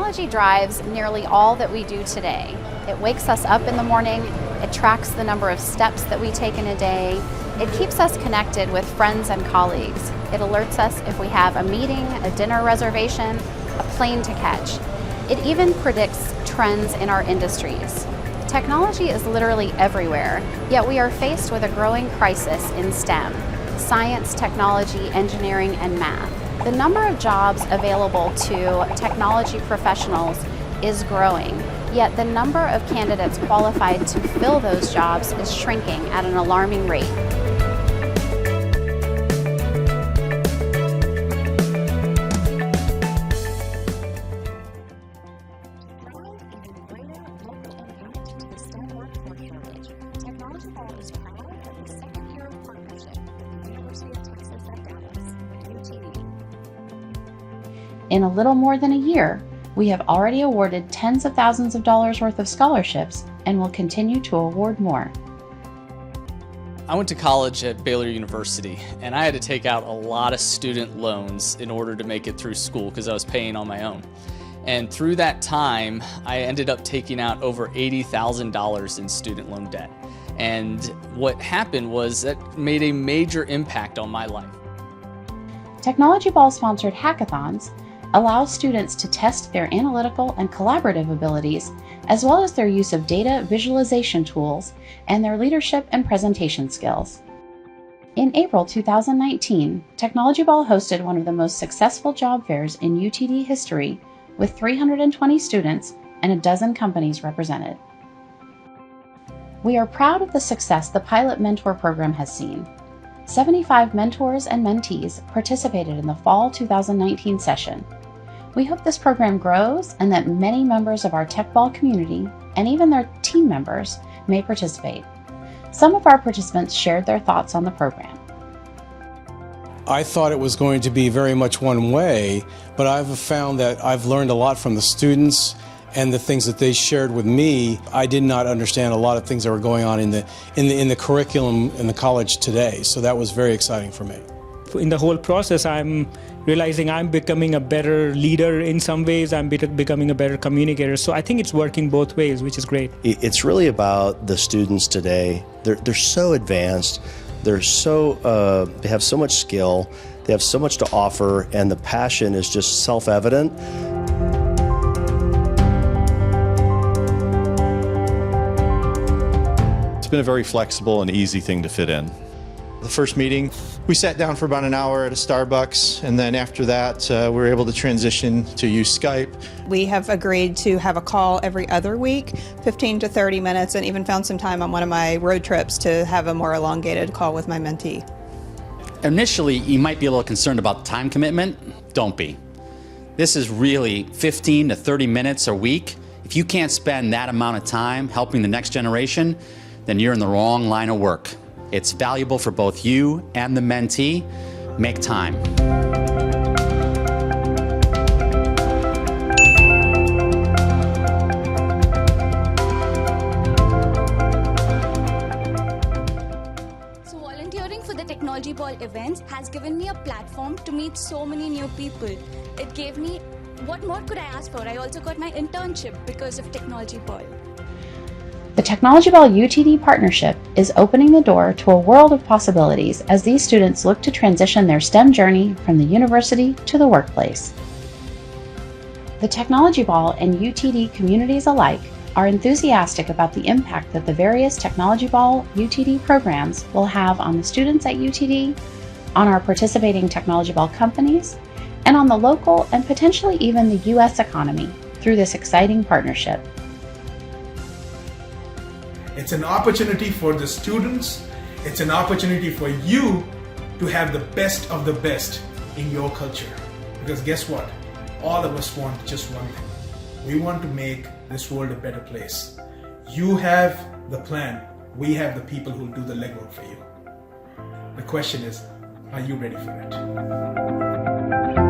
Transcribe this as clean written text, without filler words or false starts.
Technology drives nearly all that we do today. It wakes us up in the morning, it tracks the number of steps that we take in a day, it keeps us connected with friends and colleagues. It alerts us if we have a meeting, a dinner reservation, a plane to catch. It even predicts trends in our industries. Technology is literally everywhere, yet we are faced with a growing crisis in STEM: science, technology, engineering, and math. The number of jobs available to technology professionals is growing, yet the number of candidates qualified to fill those jobs is shrinking at an alarming rate. Technology Ball is proud of the second year of partnership with the University of Texas at Dallas, UTD. In a little more than a year, we have already awarded tens of thousands of dollars worth of scholarships and will continue to award more. I went to college at Baylor University, and I had to take out a lot of student loans in order to make it through school because I was paying on my own. And through that time, I ended up taking out over $80,000 in student loan debt. And what happened was that made a major impact on my life. Technology Ball sponsored hackathons allow students to test their analytical and collaborative abilities, as well as their use of data visualization tools and their leadership and presentation skills. In April 2019, Technology Ball hosted one of the most successful job fairs in UTD history, with 320 students and a dozen companies represented. We are proud of the success the Pilot Mentor program has seen. 75 mentors and mentees participated in the fall 2019 session. We hope this program grows and that many members of our Tech Ball community, and even their team members, may participate. Some of our participants shared their thoughts on the program. I thought it was going to be very much one way, but I've found that I've learned a lot from the students and the things that they shared with me. I did not understand a lot of things that were going on in the curriculum in the college today, so that was very exciting for me. In the whole process, I'm realizing I'm becoming a better leader in some ways, I'm becoming a better communicator, so I think it's working both ways, which is great. It's really about the students today. They're so advanced, they have so much skill, they have so much to offer, and the passion is just self-evident. It's been a very flexible and easy thing to fit in. The first meeting, we sat down for about an hour at a Starbucks, and then after that, we were able to transition to use Skype. We have agreed to have a call every other week, 15 to 30 minutes, and even found some time on one of my road trips to have a more elongated call with my mentee. Initially, you might be a little concerned about the time commitment. Don't be. This is really 15 to 30 minutes a week. If you can't spend that amount of time helping the next generation, then you're in the wrong line of work. It's valuable for both you and the mentee. Make time. So volunteering for the Technology Ball events has given me a platform to meet so many new people. It gave me, what more could I ask for? I also got my internship because of Technology Ball. The Technology Ball UTD partnership is opening the door to a world of possibilities as these students look to transition their STEM journey from the university to the workplace. The Technology Ball and UTD communities alike are enthusiastic about the impact that the various Technology Ball UTD programs will have on the students at UTD, on our participating Technology Ball companies, and on the local and potentially even the U.S. economy through this exciting partnership. It's an opportunity for the students, it's an opportunity for you to have the best of the best in your culture. Because guess what? All of us want just one thing. We want to make this world a better place. You have the plan, we have the people who will do the legwork for you. The question is, are you ready for it?